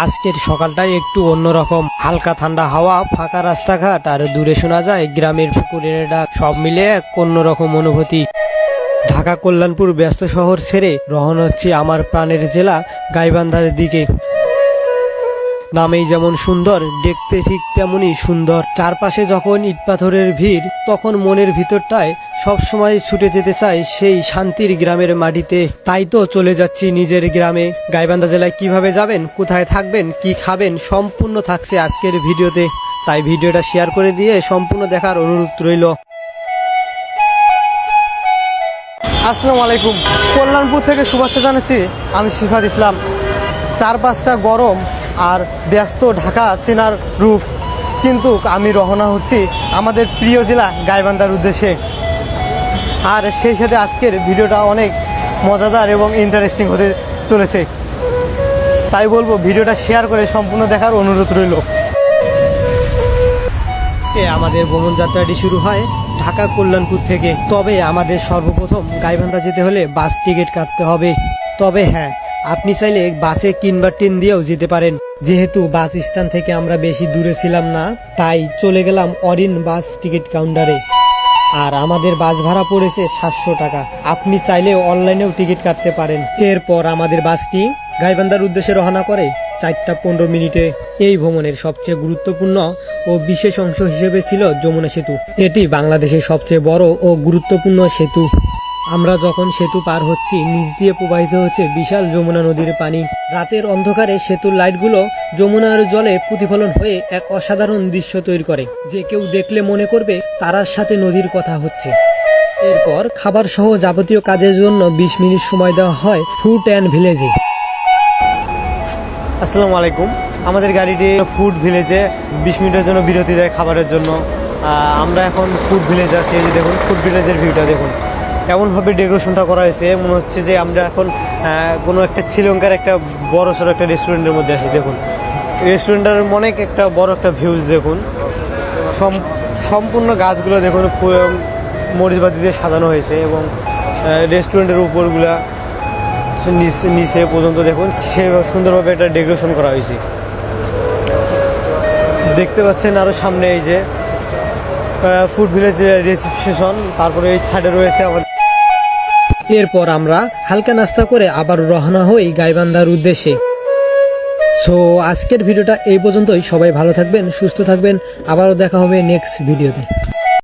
আজকের সকালটাই একটু অন্যরকম, হালকা ঠান্ডা হাওয়া, ফাঁকা রাস্তাঘাট আর দূরে শোনা যায় গ্রামের পুকুরের ডাক, সব মিলে এক অন্যরকম অনুভূতি। ঢাকা কল্যাণপুর ব্যস্ত শহর ছেড়ে রওনা হচ্ছে আমার প্রাণের জেলা গাইবান্ধার দিকে। নামেই যেমন সুন্দর, দেখতে ঠিক তেমনই সুন্দর। চারপাশে যখন ইট পাথরের ভিড়, তখন মনের ভিতরটায় সবসময় ছুটে যেতে চায় সেই শান্তির গ্রামের মাটিতে। তাই তো চলে যাচ্ছি নিজের গ্রামে। গাইবান্ধা জেলায় কিভাবে যাবেন, কোথায় থাকবেন, কি খাবেন, সম্পূর্ণ থাকছে আজকের ভিডিওতে। তাই ভিডিওটা শেয়ার করে দিয়ে সম্পূর্ণ দেখার অনুরোধ রইল। আসসালামু আলাইকুম, কল্যাণপুর থেকে শুভেচ্ছা জানাচ্ছি। আমি সিফাত ইসলাম। চারপাশটা গরম আর ব্যস্ত ঢাকা চেনার রূপ, কিন্তু আমি রওনা হচ্ছি আমাদের প্রিয় জেলা গাইবান্ধার উদ্দেশ্যে। আর সেই সাথে আজকের ভিডিওটা অনেক মজাদার এবং ইন্টারেস্টিং হতে চলেছে। তাই বলবো ভিডিওটা শেয়ার করে সম্পূর্ণ দেখার অনুরোধ রইল। আজকে আমাদের ভ্রমণ যাত্রাটি শুরু হয় ঢাকা কল্যাণপুর থেকে। তবে আমাদের সর্বপ্রথম গাইবান্ধা যেতে হলে বাস টিকিট কাটতে হবে। তবে হ্যাঁ, আপনি চাইলে বাসে কিংবা ট্রেন দিয়েও যেতে পারেন। যেহেতু বাস স্ট্যান্ড থেকে আমরা বেশি দূরে ছিলাম না, তাই চলে গেলাম অরিন বাস টিকিট কাউন্টারে। আর আমাদের বাস ভাড়া পড়েছে 700 টাকা। আপনি চাইলেও অনলাইনেও টিকিট কাটতে পারেন। এরপর আমাদের বাসটি গাইবান্ধার উদ্দেশ্যে রওনা করে 4টা 15 মিনিটে। এই ভ্রমণের সবচেয়ে গুরুত্বপূর্ণ ও বিশেষ অংশ হিসেবে ছিল যমুনা সেতু। এটি বাংলাদেশের সবচেয়ে বড় ও গুরুত্বপূর্ণ সেতু। আমরা যখন সেতু পার হচ্ছি, নিচ দিয়ে প্রবাহিত হচ্ছে বিশাল যমুনা নদীর পানি। রাতের অন্ধকারে সেতুর লাইটগুলো যমুনার জলে প্রতিফলন হয়ে এক অসাধারণ দৃশ্য তৈরি করে, যে কেউ দেখলে মনে করবে তারার সাথে নদীর কথা হচ্ছে। এরপর খাবার সহ যাবতীয় কাজের জন্য 20 মিনিট সময় দেওয়া হয় ফুড অ্যান্ড ভিলেজে। আসসালামু আলাইকুম, আমাদের গাড়িটি ফুড ভিলেজে 20 মিনিটের জন্য বিরতি দেয় খাবারের জন্য। আমরা এখন ফুড ভিলেজে আছি। এই যে দেখুন, ফুড ভিলেজের ভিউটা দেখুন, এমনভাবে ডেকোরেশনটা করা হয়েছে, মনে হচ্ছে যে আমরা এখন কোনো একটা শ্রীলঙ্কার একটা বড় সড়ো একটা রেস্টুরেন্টের মধ্যে আছি। দেখুন, রেস্টুরেন্টের অনেক একটা বড় একটা ভিউজ দেখুন। সম্পূর্ণ গাছগুলো দেখুন মরিচবাতি দিয়ে সাজানো হয়েছে, এবং রেস্টুরেন্টের উপরগুলা নিচে পর্যন্ত দেখুন সেভাবে সুন্দরভাবে একটা ডেকোরেশন করা হয়েছে। দেখতে পাচ্ছেন আরও সামনে এই যে ফুড ভিলেজের রিসেপশন, তারপরে এই সাইডে রয়েছে আমাদের। এরপর আমরা হালকা নাস্তা করে আবার রওনা হই গাইবান্ধার উদ্দেশ্যে। সো আজকের ভিডিওটা এই পর্যন্তই। সবাই ভালো থাকবেন, সুস্থ থাকবেন। আবারও দেখা হবে নেক্সট ভিডিওতে।